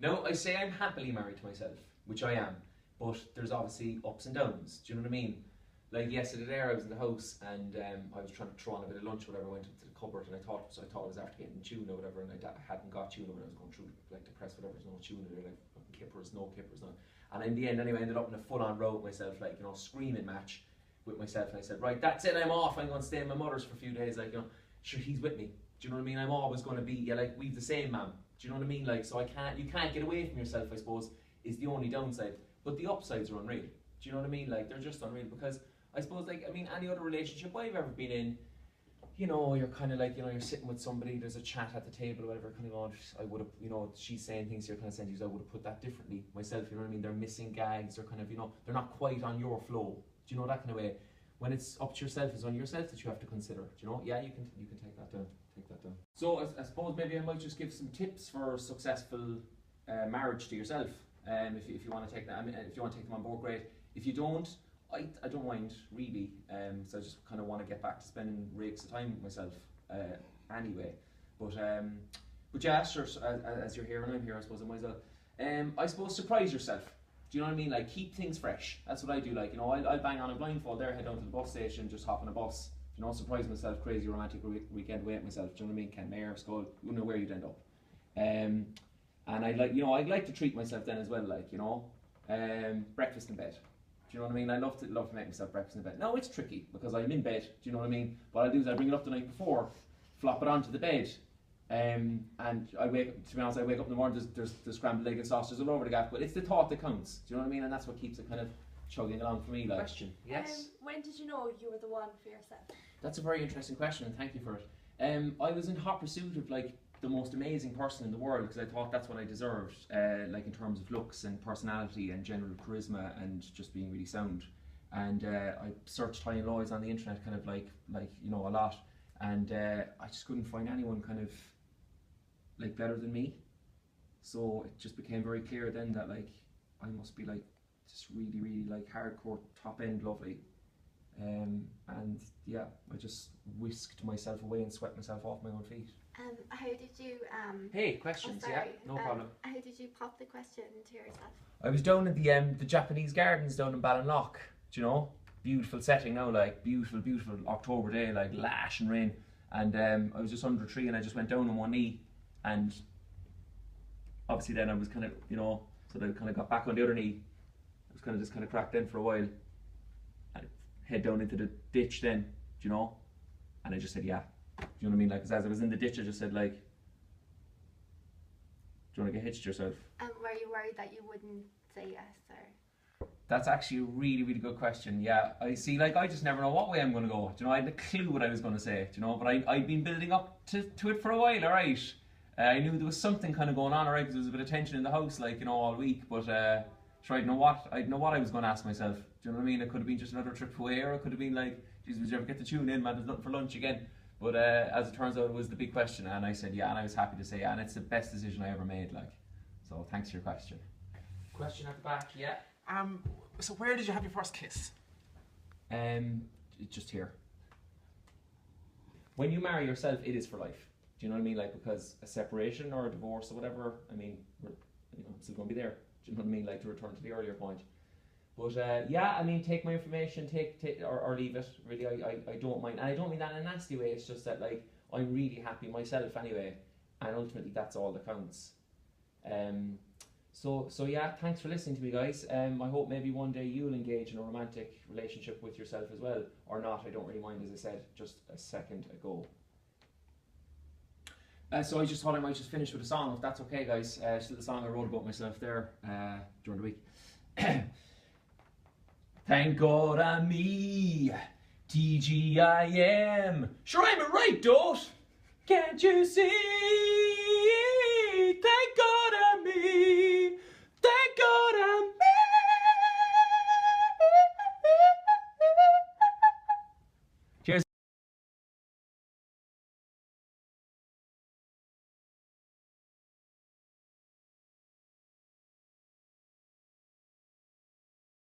No, I say I'm happily married to myself, which I am, but there's obviously ups and downs. Do you know what I mean? Like yesterday there, I was in the house and I was trying to throw on a bit of lunch or whatever. I went into the cupboard and I thought it was after getting tune or whatever, and I hadn't got tune when I was going through like the press, whatever. There's no tune, they're like fucking kippers, no kippers, no. And in the end, anyway, I ended up in a full-on row with myself, like, you know, screaming match with myself. And I said, right, that's it, I'm off. I'm going to stay in my mother's for a few days. Like, you know, sure, he's with me. Do you know what I mean? I'm always going to be, yeah, like, we've the same man. Do you know what I mean? Like, so you can't get away from yourself, I suppose, is the only downside. But the upsides are unreal. Do you know what I mean? Like, they're just unreal because I suppose, like, I mean, any other relationship I've ever been in, you know, you're kind of like, you know, you're sitting with somebody, there's a chat at the table or whatever, kind of going, I would have, you know, she's saying things, you're kind of saying, I would have put that differently myself, you know what I mean? They're missing gags, they're kind of, you know, they're not quite on your flow. Do you know, that kind of way? When it's up to yourself, it's on yourself that you have to consider. Do you know? Yeah, you can take that down. Take that down. So I suppose maybe I might just give some tips for successful marriage to yourself. If you want to take that, I mean, if you want to take them on board, great. If you don't, I don't mind really. So I just kind of want to get back to spending rakes of time with myself anyway. But yeah, sure. As you're here and I'm here, I suppose I might as well. I suppose surprise yourself. Do you know what I mean? Like, keep things fresh. That's what I do. Like, you know, I'll bang on a blindfold there, head down to the bus station, just hop on a bus. You know, surprise myself, crazy romantic weekend away at myself. Do you know what I mean? Ken Mayer, Skull, you don't know where you'd end up. And I'd like to treat myself then as well. Like, you know, breakfast in bed. Do you know what I mean? I love to make myself breakfast in bed. Now it's tricky because I'm in bed. Do you know what I mean? What I'll do is I bring it up the night before, flop it onto the bed. And I wake up, to be honest, I wake up in the morning, there's scrambled egg and sausages all over the gaff, but it's the thought that counts. Do you know what I mean? And that's what keeps it kind of chugging along for me. Like. Question. Yes? When did you know you were the one for yourself? That's a very interesting question, and thank you for it. I was in hot pursuit of, like, the most amazing person in the world because I thought that's what I deserved, like in terms of looks and personality and general charisma and just being really sound. And I searched high and lows on the internet, kind of like you know, a lot, and I just couldn't find anyone kind of like better than me. So it just became very clear then that, like, I must be like just really like hardcore top end lovely. And yeah, I just whisked myself away and swept myself off my own feet. How did you Hey, questions? Yeah, no problem. How did you pop the question to yourself? I was down at the Japanese gardens down in Ballinlough. Do you know? Beautiful setting now, like beautiful October day, like lash and rain. And I was just under a tree and I just went down on one knee, and obviously then I was kind of, you know, so I kind of got back on the other knee. I was kind of just kind of cracked then for a while. And head down into the ditch then, do you know? And I just said, yeah. Do you know what I mean? Like, 'cause as I was in the ditch, I just said, like, do you want to get hitched yourself? Were you worried that you wouldn't say yes, or? That's actually a really good question. Yeah, I see. Like, I just never know what way I'm going to go. Do you know, I had a clue what I was going to say. Do you know? But I'd been building up to it for a while. All right. I knew there was something kind of going on. All right, because there was a bit of tension in the house, like, you know, all week. But sure, I'd know what I was going to ask myself. Do you know what I mean? It could have been just another trip away, or it could have been like, geez, would you ever get to tune in, man? There's nothing for lunch again. But as it turns out, it was the big question, and I said yeah, and I was happy to say yeah, and it's the best decision I ever made. Like, so thanks for your question. Question at the back, yeah. So where did you have your first kiss? Just here. When you marry yourself, it is for life. Do you know what I mean? Like, because a separation or a divorce or whatever, I mean, I'm still going to be there. Do you know what I mean? Like, to return to the earlier point. But yeah, I mean, take my information, take or leave it. Really, I don't mind, and I don't mean that in a nasty way. It's just that, like, I'm really happy myself anyway, and ultimately that's all that counts. So yeah, thanks for listening to me, guys. I hope maybe one day you'll engage in a romantic relationship with yourself as well, or not. I don't really mind, as I said just a second ago. So I just thought I might just finish with a song, if that's okay, guys. It's a little song I wrote about myself there during the week. Thank God I'm me, TGIM. Sure, I'm a right, don't? Can't you see?